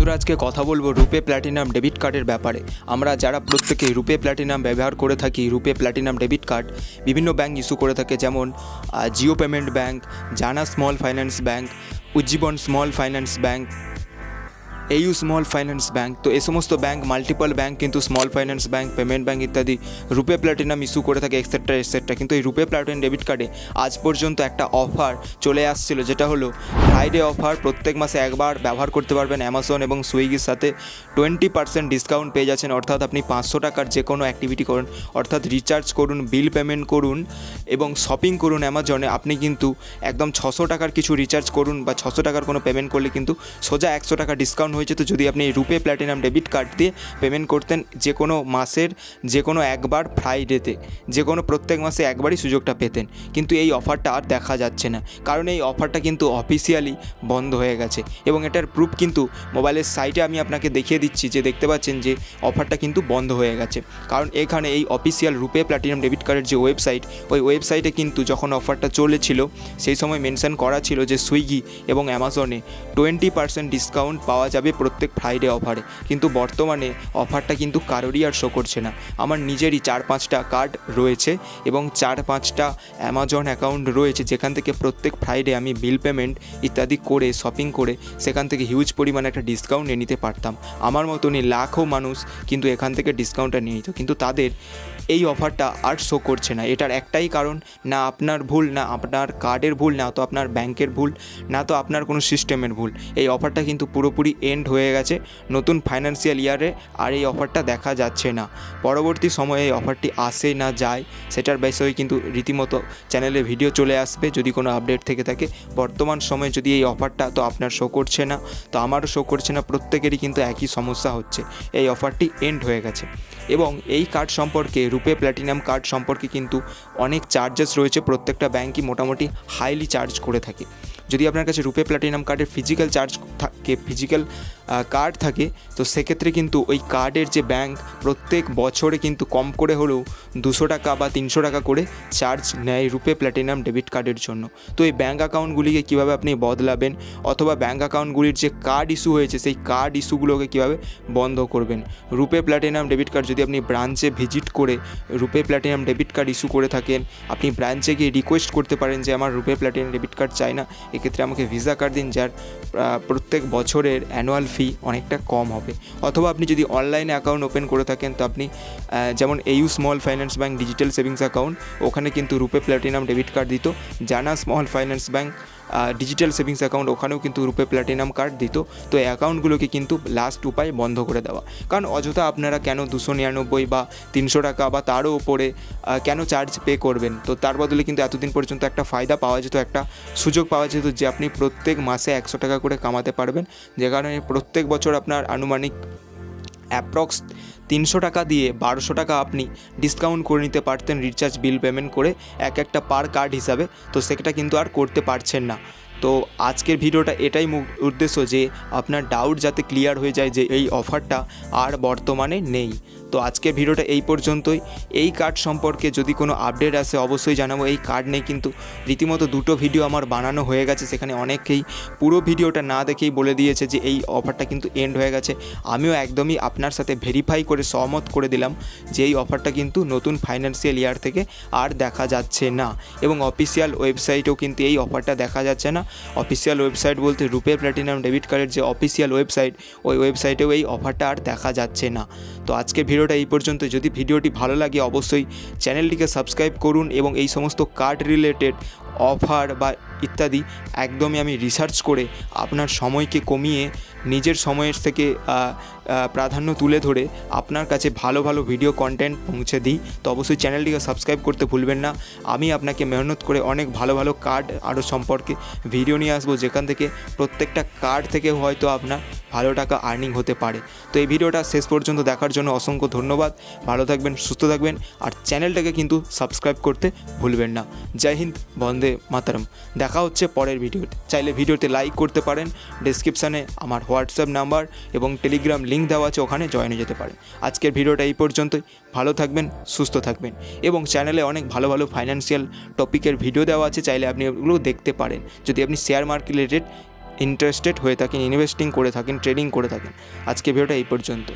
বন্ধুরা আজকে কথা বলবো রুপে প্ল্যাটিনাম ডেবিট কার্ডের ব্যাপারে। আমরা যারা প্রত্যেকে রুপে প্ল্যাটিনাম ব্যবহার করে থাকি, রুপে প্ল্যাটিনাম ডেবিট কার্ড বিভিন্ন ব্যাংক ইস্যু করে থাকে, যেমন জিও পেমেন্ট ব্যাংক, জানা small finance bank, Ujjivan small finance bank, AU small finance bank. তো এই সমস্ত ব্যাংক, মাল্টিপল ব্যাংক কিন্তু small finance bank, payment bank ইত্যাদি রুপে প্ল্যাটিনাম ইস্যু করে থাকে এক্সেট্রা এক্সেট্রা। কিন্তু এই রুপে প্ল্যাটিনাম ডেবিট কার্ডে আজ পর্যন্ত একটা অফার চলে আসছিল, যেটা হলো ফ্রাইডে অফার। প্রত্যেক মাসে একবার ব্যবহার করতে পারবেন অ্যামাজন এবং সুইগির সাথে 20% ডিসকাউন্ট পেয়ে যাচ্ছেন। অর্থাৎ আপনি 500 টাকার যে কোনো অ্যাক্টিভিটি করুন, অর্থাৎ রিচার্জ করুন, বিল পেমেন্ট করুন এবং শপিং করুন অ্যামাজনে, আপনি কিন্তু একদম 600 টাকার কিছু রিচার্জ করুন বা 600 টাকার কোনো পেমেন্ট করলে কিন্তু সোজা 100 টাকা ডিসকাউন্ট হয়েছে। তো যদি আপনি রুপে প্ল্যাটিনাম ডেবিট কার্ড দিয়ে পেমেন্ট করতেন যে কোনো মাসের যে কোনো একবার ফ্রাইডেতে, যে কোনো প্রত্যেক মাসে একবারই সুযোগটা পেতেন। কিন্তু এই অফারটা আর দেখা যাচ্ছে না, কারণ এই অফারটা কিন্তু অফিসিয়ালি বন্ধ হয়ে গেছে এবং এটার প্রুফ কিন্তু মোবাইলের সাইটে আমি আপনাকে দেখিয়ে দিচ্ছি, যে দেখতে পাচ্ছেন যে অফারটা কিন্তু বন্ধ হয়ে গেছে। কারণ এখানে এই অফিসিয়াল রুপে প্ল্যাটিনাম ডেবিট কার্ডের যে ওয়েবসাইট, ওই ওয়েবসাইটে কিন্তু যখন অফারটা চলেছিল সেই সময় মেনশন করা ছিল যে সুইগি এবং অ্যামাজনে 20% ডিসকাউন্ট পাওয়া যাবে প্রত্যেক ফ্রাইডে অফারে। কিন্তু বর্তমানে অফারটা কিন্তু কারোরই আর শো করছে না। আমার নিজেরই 4-5টা কার্ড রয়েছে এবং 4-5টা অ্যামাজন অ্যাকাউন্ট রয়েছে, যেখান থেকে প্রত্যেক ফ্রাইডে আমি বিল পেমেন্ট ইত্যাদি করে শপিং করে সেখান থেকে হিউজ পরিমাণে একটা ডিসকাউন্ট নিয়ে নিতে পারতাম। আমার মতনই লাখো মানুষ কিন্তু এখান থেকে ডিসকাউন্টটা নিয়ে নিত, কিন্তু তাদের এই অফারটা আর শো করছে না। এটার একটাই কারণ, না আপনার ভুল, না আপনার কার্ডের ভুল, না তো আপনার ব্যাংকের ভুল, না তো আপনার কোনো সিস্টেমের ভুল। এই অফারটা কিন্তু পুরোপুরি এন্ড হয়ে গেছে নতুন ফাইন্যান্সিয়াল ইয়ারে, আর এই অফারটা দেখা যাচ্ছে না। পরবর্তী সময়ে এই অফারটি আসে না যায় সেটার বিষয়ে কিন্তু রীতিমতো চ্যানেলে ভিডিও চলে আসবে যদি কোনো আপডেট থেকে থাকে। বর্তমান সময়ে যদি এই অফারটা তো আপনার শো করছে না, তো আমারও শো করছে না, প্রত্যেকেরই কিন্তু একই সমস্যা হচ্ছে, এই অফারটি এন্ড হয়ে গেছে। এবং এই কার্ড সম্পর্কে, রুপে প্ল্যাটিনাম কার্ড সম্পর্কে কিন্তু অনেক চার্জেস রয়েছে। প্রত্যেকটা ব্যাংকই মোটামুটি হাইলি চার্জ করে থাকে। যদি আপনার কাছে রুপে প্ল্যাটিনাম কার্ডের ফিজিক্যাল চার্জ থাকে, ফিজিক্যাল কার্ড থাকে, তো সেক্ষেত্রে কিন্তু ওই কার্ডের যে ব্যাংক প্রত্যেক বছরে কিন্তু কম করে হলেও 200 টাকা বা 300 টাকা করে চার্জ নেয় রুপে প্ল্যাটিনাম ডেবিট কার্ডের জন্য। তো এই ব্যাঙ্ক অ্যাকাউন্টগুলিকে কীভাবে আপনি বদলাবেন, অথবা ব্যাঙ্ক অ্যাকাউন্টগুলির যে কার্ড ইস্যু হয়েছে সেই কার্ড ইস্যুগুলোকে কীভাবে বন্ধ করবেন। রুপে প্ল্যাটিনাম ডেবিট কার্ড যদি আপনি ব্রাঞ্চে ভিজিট করে রুপে প্ল্যাটিনাম ডেবিট কার্ড ইস্যু করে থাকেন, আপনি ব্রাঞ্চে গিয়ে রিকোয়েস্ট করতে পারেন যে আমার রুপে প্ল্যাটিনাম ডেবিট কার্ড চাই না, এক্ষেত্রে আমাকে ভিসা কার্ড দিন, যার প্রত্যেক বছরের অ্যানুয়াল ফি অনেকটা কম হবে। অথবা আপনি যদি অনলাইনে অ্যাকাউন্ট ওপেন করে থাকেন, তো আপনি যেমন AU small finance bank digital savings account, ওখানে কিন্তু রুপে প্ল্যাটিনাম ডেবিট কার্ড দিত। জানা small finance bank digital savings account, ওখানেও কিন্তু রুপে প্ল্যাটিনাম কার্ড দিত। তো এই অ্যাকাউন্টগুলোকে কিন্তু লাস্ট উপায় বন্ধ করে দেওয়া। কারণ অযথা আপনারা কেন 299 বা 300 টাকা বা তারও ওপরে কেন চার্জ পে করবেন। তো তার বদলে কিন্তু এতদিন পর্যন্ত একটা ফায়দা পাওয়া যেত, একটা সুযোগ পাওয়া যেত যে আপনি প্রত্যেক মাসে 100 টাকা করে কামাতে পারবেন, যে কারণে প্রত্যেক বছর আপনার আনুমানিক অ্যাপ্রক্স 300 টাকা দিয়ে 1200 টাকা আপনি ডিসকাউন্ট করে নিতে পারতেন রিচার্জ বিল পেমেন্ট করে একটা পার কার্ড হিসাবে। তো সেটা কিন্তু আর করতে পারছেন না। তো আজকের ভিডিওটা এটাই উদ্দেশ্য, যে আপনার ডাউট যাতে ক্লিয়ার হয়ে যায় যে এই অফারটা আর বর্তমানে নেই। তো আজকের ভিডিওটা এই পর্যন্তই। এই কার্ড সম্পর্কে যদি কোনো আপডেট আসে অবশ্যই জানাবো। এই কার্ড নেই কিন্তু রীতিমতো 2টো ভিডিও আমার বানানো হয়ে গেছে, সেখানে অনেকেই পুরো ভিডিওটা না দেখেই বলে দিয়েছে যে এই অফারটা কিন্তু এন্ড হয়ে গেছে। আমিও একদমই আপনার সাথে ভেরিফাই করে সহমত করে দিলাম যে এই অফারটা কিন্তু নতুন ফাইন্যান্সিয়াল ইয়ার থেকে আর দেখা যাচ্ছে না, এবং অফিসিয়াল ওয়েবসাইটেও কিন্তু এই অফারটা দেখা যাচ্ছে না। অফিসিয়াল ওয়েবসাইট বলতে রুপে প্ল্যাটিনাম ডেবিট কার্ডের যে অফিসিয়াল ওয়েবসাইট, ওই ওয়েবসাইটেও এই অফারটা আর দেখা যাচ্ছে না। তো আজকে ভিডিওটা এই পর্যন্ত। যদি ভিডিওটি ভালো লাগে অবশ্যই চ্যানেলটিকে সাবস্ক্রাইব করুন, এবং এই সমস্ত কার্ড রিলেটেড অফার বা ইত্যাদি একদমই আমি রিসার্চ করে আপনার সময়কে কমিয়ে নিজের সময়ের থেকে প্রাধান্য তুলে ধরে আপনার কাছে ভালো ভালো ভিডিও কন্টেন্ট পৌঁছে দিই। তো অবশ্যই চ্যানেলটিকে সাবস্ক্রাইব করতে ভুলবেন না। আমি আপনাকে মেহনত করে অনেক ভালো ভালো কার্ড আরও সম্পর্কে ভিডিও নিয়ে আসবো, যেখান থেকে প্রত্যেকটা কার্ড থেকে হয়তো আপনার ভালো টাকা আর্নিং হতে পারে। তো এই ভিডিওটা শেষ পর্যন্ত দেখার জন্য অসংখ্য ধন্যবাদ। ভালো থাকবেন, সুস্থ থাকবেন, আর চ্যানেলটাকে কিন্তু সাবস্ক্রাইব করতে ভুলবেন না। জয় হিন্দ, বন্দে মাতরম। দেখা হচ্ছে পরের ভিডিওতে। চাইলে ভিডিওতে লাইক করতে পারেন, ডেসক্রিপশানে আমার হোয়াটসঅ্যাপ নাম্বার এবং টেলিগ্রাম লিঙ্ক দেওয়া আছে, ওখানে জয়েন হয়ে যেতে পারেন। আজকের ভিডিওটা এই পর্যন্তই। ভালো থাকবেন, সুস্থ থাকবেন, এবং চ্যানেলে অনেক ভালো ভালো ফাইন্যান্সিয়াল টপিকের ভিডিও দেওয়া আছে, চাইলে আপনি ওগুলো দেখতে পারেন। যদি আপনি শেয়ার মার্কেট রিলেটেড ইন্টারেস্টেড হয়ে থাকেন, ইনভেস্টিং করে থাকেন, ট্রেডিং করে থাকেন। আজকে ভিডিওটা এই পর্যন্ত।